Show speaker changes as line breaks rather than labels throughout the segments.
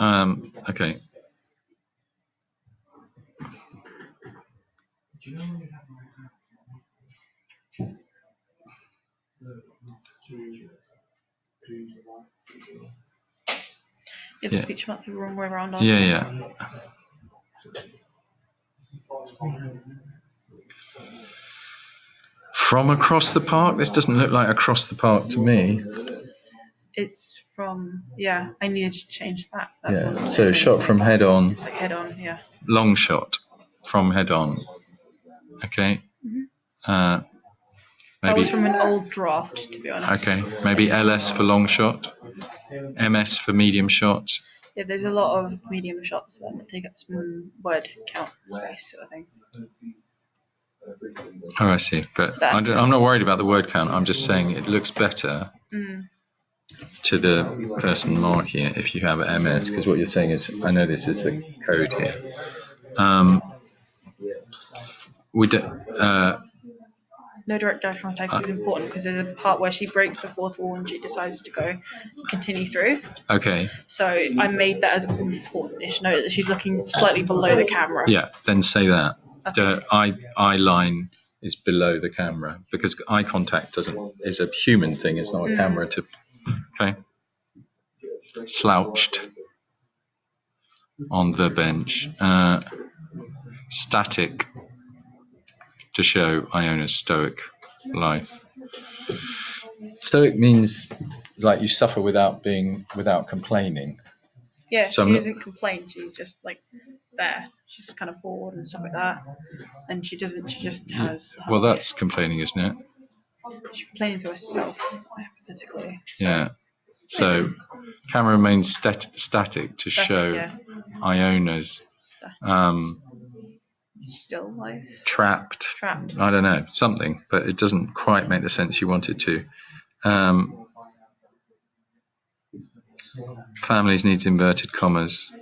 Okay.
Yeah, the speech went the wrong way around.
Yeah. From across the park? This doesn't look like across the park to me.
It's from, yeah, I needed to change that.
That's yeah, so shot from head on.
It's like head on, yeah.
Long shot from head on. Okay.
Mm-hmm. Maybe. That was from an old draft, to be honest.
Okay, maybe LS for long shot, MS for medium shot.
Yeah, there's a lot of medium shots that take up some word count space, sort of thing.
Oh, I see. But I'm not worried about the word count. I'm just saying it looks better to the person marking it if you have MS, because what you're saying is, I know this is the code here. We don't.
No direct eye contact is important because there's a part where she breaks the fourth wall and she decides to continue through.
Okay.
So I made that as an important-ish note that she's looking slightly below the camera.
Yeah, then say that. Okay. The eye line is below the camera because eye contact is a human thing. It's not a camera to. Okay. Slouched on the bench. Static to show Iona's stoic life. Stoic means like you suffer without complaining.
Yeah, so she doesn't complain. She's just like there. She's just kind of bored and stuff like that. And she just has.
Well, that's complaining, isn't it?
She's complaining to herself, hypothetically. So.
Yeah. So camera remains static to show Iona's
still life.
Trapped. I don't know, something, but it doesn't quite make the sense you want it to. Families needs inverted commas.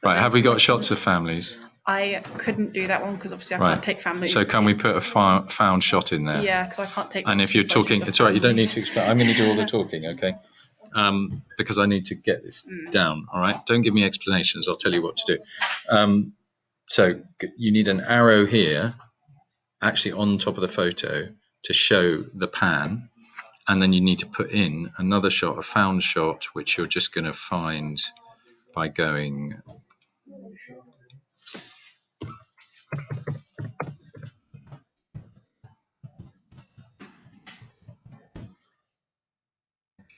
Right, have we got shots of families?
I couldn't do that one because obviously I can't take families.
So can we put a found shot in there?
Yeah, because I can't take.
And if you're talking, it's all right. You don't need to explain. I'm going to do all the talking, okay? Because I need to get this down. All right. Don't give me explanations. I'll tell you what to do. So you need an arrow here, actually on top of the photo, to show the pan, and then you need to put in another shot, a found shot, which you're just going to find by going.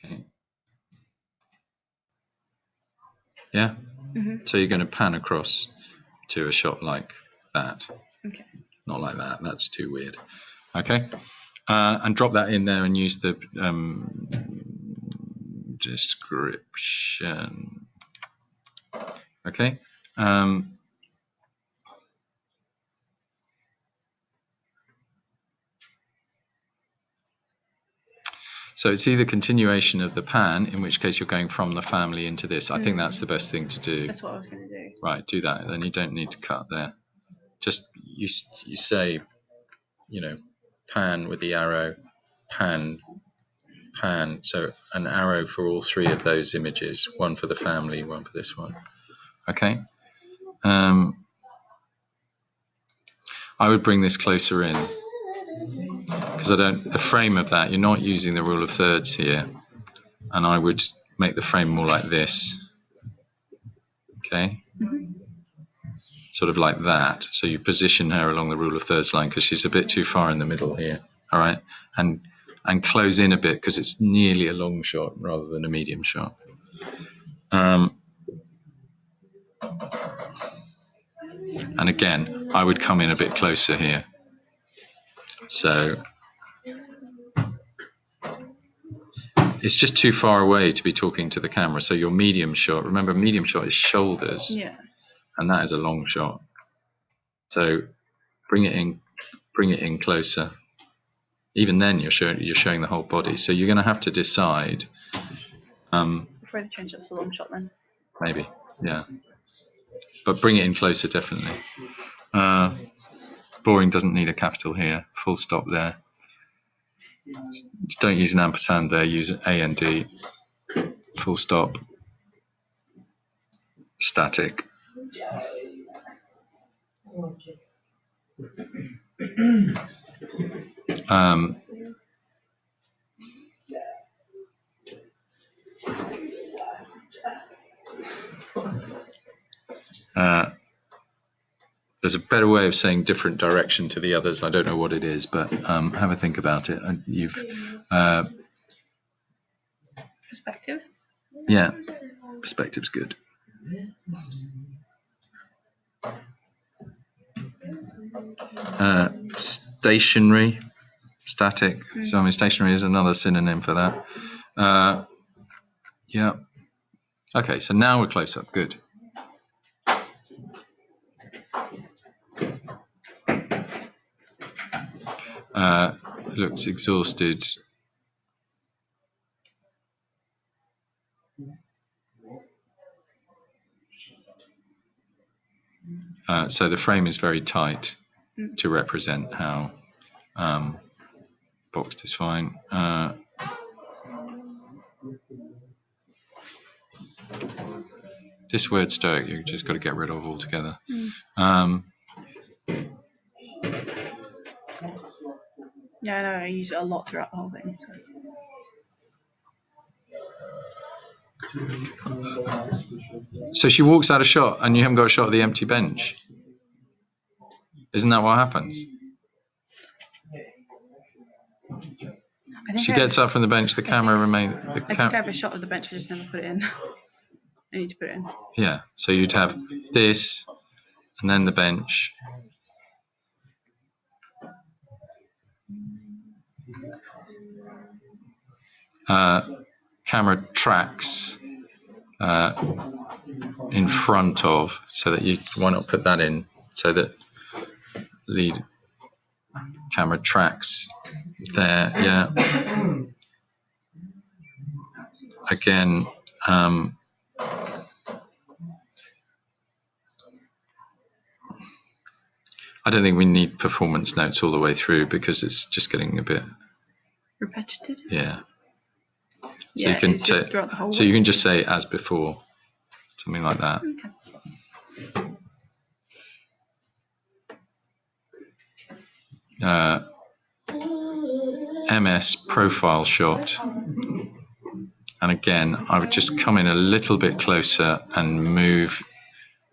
Okay. Yeah. Mm-hmm. So you're going to pan across to a shot like that.
Okay.
Not like that. That's too weird. Okay. And drop that in there and use the description. Okay. So it's either continuation of the pan, in which case you're going from the family into this. I think that's the best thing to do.
That's what I was going to do.
Right, do that. Then you don't need to cut there. Just you say, pan with the arrow, pan. So an arrow for all three of those images. One for the family, one for this one. Okay. I would bring this closer in. Because the frame of that, you're not using the rule of thirds here. And I would make the frame more like this. Okay? Mm-hmm. Sort of like that. So you position her along the rule of thirds line because she's a bit too far in the middle here. All right? And close in a bit because it's nearly a long shot rather than a medium shot. And again, I would come in a bit closer here. So it's just too far away to be talking to the camera. So your medium shot, remember medium shot is shoulders.
Yeah.
And that is a long shot. So bring it in closer. Even then you're showing the whole body. So you're going to have to decide.
Before they change that's a long shot then.
Maybe, yeah. But bring it in closer, definitely. Boring doesn't need a capital here. Full stop there. Don't use an ampersand there, use AND, full stop, static. There's a better way of saying different direction to the others. I don't know what it is, but have a think about it.
Perspective.
Yeah, perspective's good. Stationary, static. So I mean, stationary is another synonym for that. Yeah. Okay, so now we're close up. Good. Looks exhausted. So the frame is very tight to represent how boxed is fine. This word stoic, you've just got to get rid of altogether.
Yeah, I know. I use it a lot throughout the whole thing.
So she walks out of shot, and you haven't got a shot of the empty bench. Isn't that what happens? She gets up from the bench. The camera remains.
I think I have a shot of the bench. I just never put it in. I need to put it in.
Yeah. So you'd have this, and then the bench. Camera tracks in front of, so that you, why not put that in, so that lead camera tracks there. Yeah. Again, I don't think we need performance notes all the way through, because it's just getting a bit
repetitive.
Yeah. So
yeah,
you can say, so you can just say as before, something like that. Okay. MS profile shot, and again I would just come in a little bit closer and move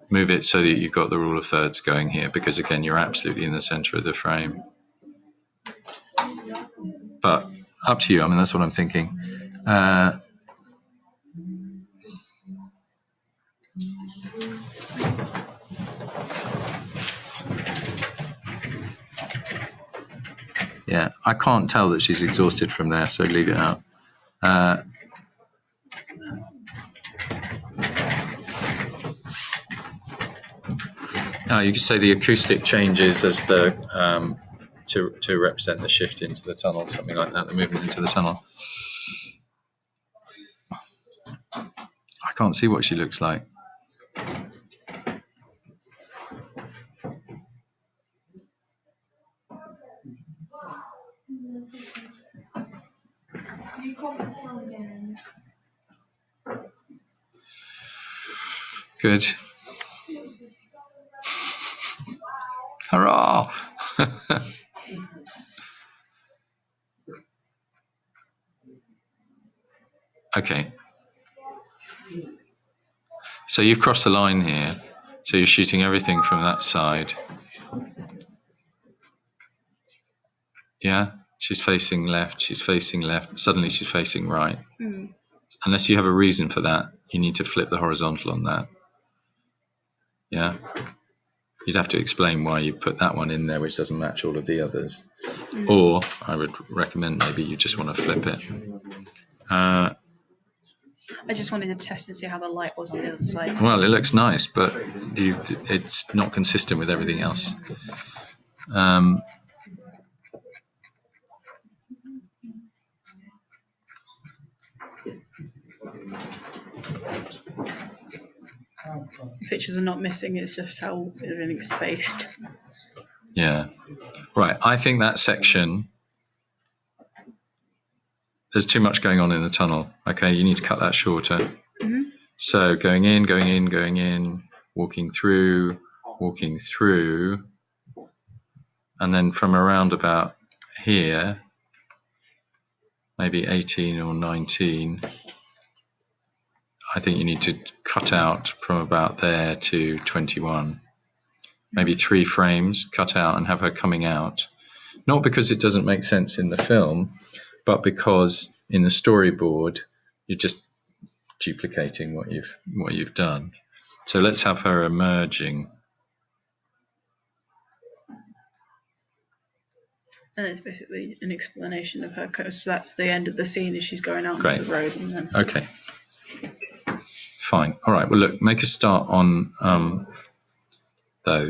it so that you've got the rule of thirds going here, because again you're absolutely in the center of the frame. But up to you. I mean, that's what I'm thinking. Yeah, I can't tell that she's exhausted from there, so leave it out. You could say the acoustic changes as the to represent the shift into the tunnel, something like that, the movement into the tunnel. I can't see what she looks like. Good. Hurrah! Okay. So you've crossed the line here. So you're shooting everything from that side. Yeah? She's facing left. She's facing left. Suddenly she's facing right. Unless you have a reason for that, you need to flip the horizontal on that. Yeah? You'd have to explain why you put that one in there, which doesn't match all of the others. Or I would recommend maybe you just want to flip it.
I just wanted to test and see how the light was on the other side.
Well, it looks nice, but it's not consistent with everything else.
Pictures are not missing, it's just how everything's spaced.
Yeah. Right, I think that section there's too much going on in the tunnel. Okay, you need to cut that shorter.
Mm-hmm.
So going in, going in, going in, walking through, and then from around about here, maybe 18 or 19, I think you need to cut out from about there to 21. Maybe 3 frames, cut out and have her coming out. Not because it doesn't make sense in the film, but because in the storyboard, you're just duplicating what you've done. So let's have her emerging.
And it's basically an explanation of her code. So that's the end of the scene as she's going out
Great.
onto the road. And then...
Okay. Fine. All right. Well, look, make a start on those.